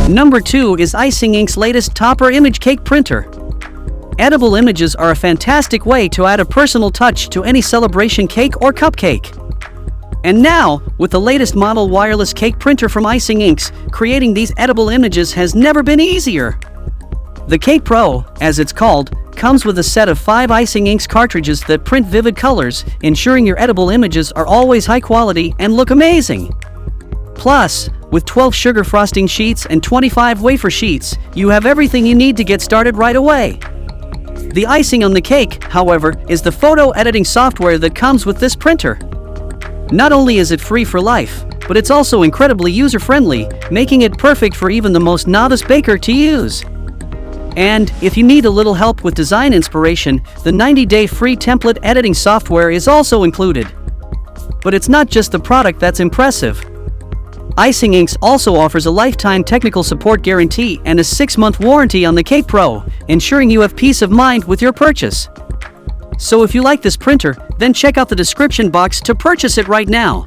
Number 2 is Icinginks' latest topper image cake printer. Edible images are a fantastic way to add a personal touch to any celebration cake or cupcake. And now, with the latest model wireless cake printer from Icinginks, creating these edible images has never been easier. The Cake Pro, as it's called, comes with a set of 5 Icinginks cartridges that print vivid colors, ensuring your edible images are always high quality and look amazing. Plus, with 12 sugar frosting sheets and 25 wafer sheets, you have everything you need to get started right away. The icing on the cake, however, is the photo editing software that comes with this printer. Not only is it free for life, but it's also incredibly user-friendly, making it perfect for even the most novice baker to use. And if you need a little help with design inspiration, the 90-day free template editing software is also included. But it's not just the product that's impressive. Icinginks also offers a lifetime technical support guarantee and a 6-month warranty on the Cake Pro, ensuring you have peace of mind with your purchase. So if you like this printer, then check out the description box to purchase it right now.